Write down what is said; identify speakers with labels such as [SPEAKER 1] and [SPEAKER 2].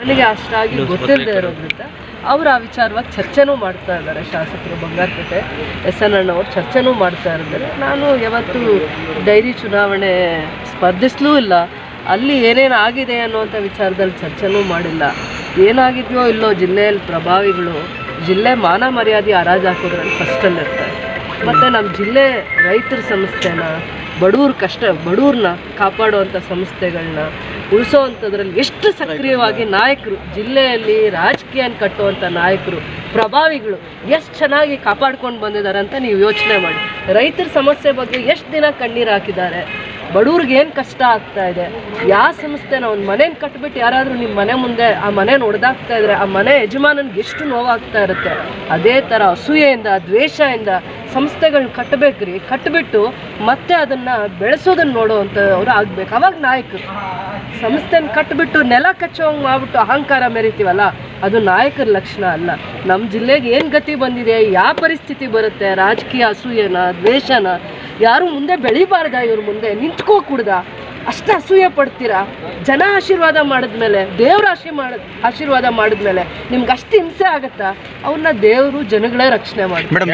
[SPEAKER 1] ನನಗೆ ಅಷ್ಟಾಗಿ ಗೊತ್ತಿಲ್ಲದೆ ಇರೋದ್ರಿಂದ ಅವರು ಆ ವಿಚಾರವಾಗಿ ಚರ್ಚೆನೂ ಮಾಡ್ತಾ ಇದ್ದಾರೆ. ಶಾಸಕರು ಬಂಗಾರಪೇಟೆ SN ಅಣ್ಣವ್ರು ಚರ್ಚೆನೂ ಮಾಡ್ತಾ ಇದ್ದಾರೆ. ನಾನು ಯಾವತ್ತೂ ಡೈರಿ ಚುನಾವಣೆ ಸ್ಪರ್ಧಿಸಲೂ ಇಲ್ಲ, ಅಲ್ಲಿ ಏನೇನು ಆಗಿದೆ ಅನ್ನುವಂಥ ವಿಚಾರದಲ್ಲಿ ಚರ್ಚೆನೂ ಮಾಡಿಲ್ಲ. ಏನಾಗಿದೆಯೋ ಇಲ್ಲೋ ಜಿಲ್ಲೆಯಲ್ಲಿ ಪ್ರಭಾವಿಗಳು ಜಿಲ್ಲೆ ಮಾನ ಮರ್ಯಾದೆ ಹರಾಜು ಹಾಕೋದ್ರಲ್ಲಿ ಫಸ್ಟಲ್ಲಿರ್ತಾರೆ. ಮತ್ತು ನಮ್ಮ ಜಿಲ್ಲೆ ರೈತರ ಸಂಸ್ಥೆನ ಬಡವ್ರನ್ನ ಕಾಪಾಡುವಂಥ ಸಂಸ್ಥೆಗಳನ್ನ ಉಳಿಸೋವಂಥದ್ರಲ್ಲಿ ಎಷ್ಟು ಸಕ್ರಿಯವಾಗಿ ನಾಯಕರು, ಜಿಲ್ಲೆಯಲ್ಲಿ ರಾಜಕೀಯ ಕಟ್ಟುವಂಥ ನಾಯಕರು, ಪ್ರಭಾವಿಗಳು ಎಷ್ಟು ಚೆನ್ನಾಗಿ ಕಾಪಾಡ್ಕೊಂಡು ಬಂದಿದ್ದಾರೆ ಅಂತ ನೀವು ಯೋಚನೆ ಮಾಡಿ. ರೈತರ ಸಮಸ್ಯೆ ಬಗ್ಗೆ ಎಷ್ಟು ದಿನ ಕಣ್ಣೀರು ಹಾಕಿದ್ದಾರೆ, ಬಡವ್ರಿಗೆ ಏನು ಕಷ್ಟ ಆಗ್ತಾ ಇದೆ, ಯಾವ ಸಂಸ್ಥೆನ ಒಂದು ಮನೇನ ಕಟ್ಬಿಟ್ಟು ಯಾರಾದರೂ ನಿಮ್ಮ ಮನೆ ಮುಂದೆ ಆ ಮನೇನ ಹೊಡೆದಾಗ್ತಾ ಇದ್ರೆ ಆ ಮನೆ ಯಜಮಾನನಿಗೆ ಎಷ್ಟು ನೋವಾಗ್ತಾ ಇರುತ್ತೆ. ಅದೇ ಥರ ಅಸೂಯೆಯಿಂದ ದ್ವೇಷದಿಂದ ಸಂಸ್ಥೆಗಳನ್ನ ಕಟ್ಟಬೇಕ್ರಿ, ಕಟ್ಟಿಬಿಟ್ಟು ಮತ್ತೆ ಅದನ್ನು ಬೆಳೆಸೋದನ್ನು ನೋಡೋವಂಥವ್ರು ಆಗಬೇಕು. ಅವಾಗ ನಾಯಕರು. ಸಂಸ್ಥೆನ ಕಟ್ಟಿಬಿಟ್ಟು ನೆಲ ಕಚ್ಚೋಂಗೆ ಮಾಡಿಬಿಟ್ಟು ಅಹಂಕಾರ ಮೆರಿತೀವಲ್ಲ, ಅದು ನಾಯಕರ ಲಕ್ಷಣ ಅಲ್ಲ. ನಮ್ಮ ಜಿಲ್ಲೆಗೆ ಏನು ಗತಿ ಬಂದಿದೆ, ಯಾವ ಪರಿಸ್ಥಿತಿ ಬರುತ್ತೆ, ರಾಜಕೀಯ ಅಸೂಯೆನ ದ್ವೇಷನ ಯಾರು ಮುಂದೆ ಬೆಳಿಬಾರ್ದ, ಇವ್ರ ಮುಂದೆ ನಿಂತ್ಕೋಕೂಡ್ದ, ಅಷ್ಟು ಅಸೂಯೆ ಪಡ್ತೀರಾ. ಜನ ಆಶೀರ್ವಾದ ಮಾಡಿದ್ಮೇಲೆ, ದೇವ್ರ ಆಶೀರ್ವಾದ ಮಾಡಿದ್ಮೇಲೆ ನಿಮ್ಗೆ ಅಷ್ಟು ಹಿಂಸೆ ಆಗುತ್ತಾ? ಅವ್ರನ್ನ ದೇವರು ಜನಗಳೇ ರಕ್ಷಣೆ ಮಾಡಿ.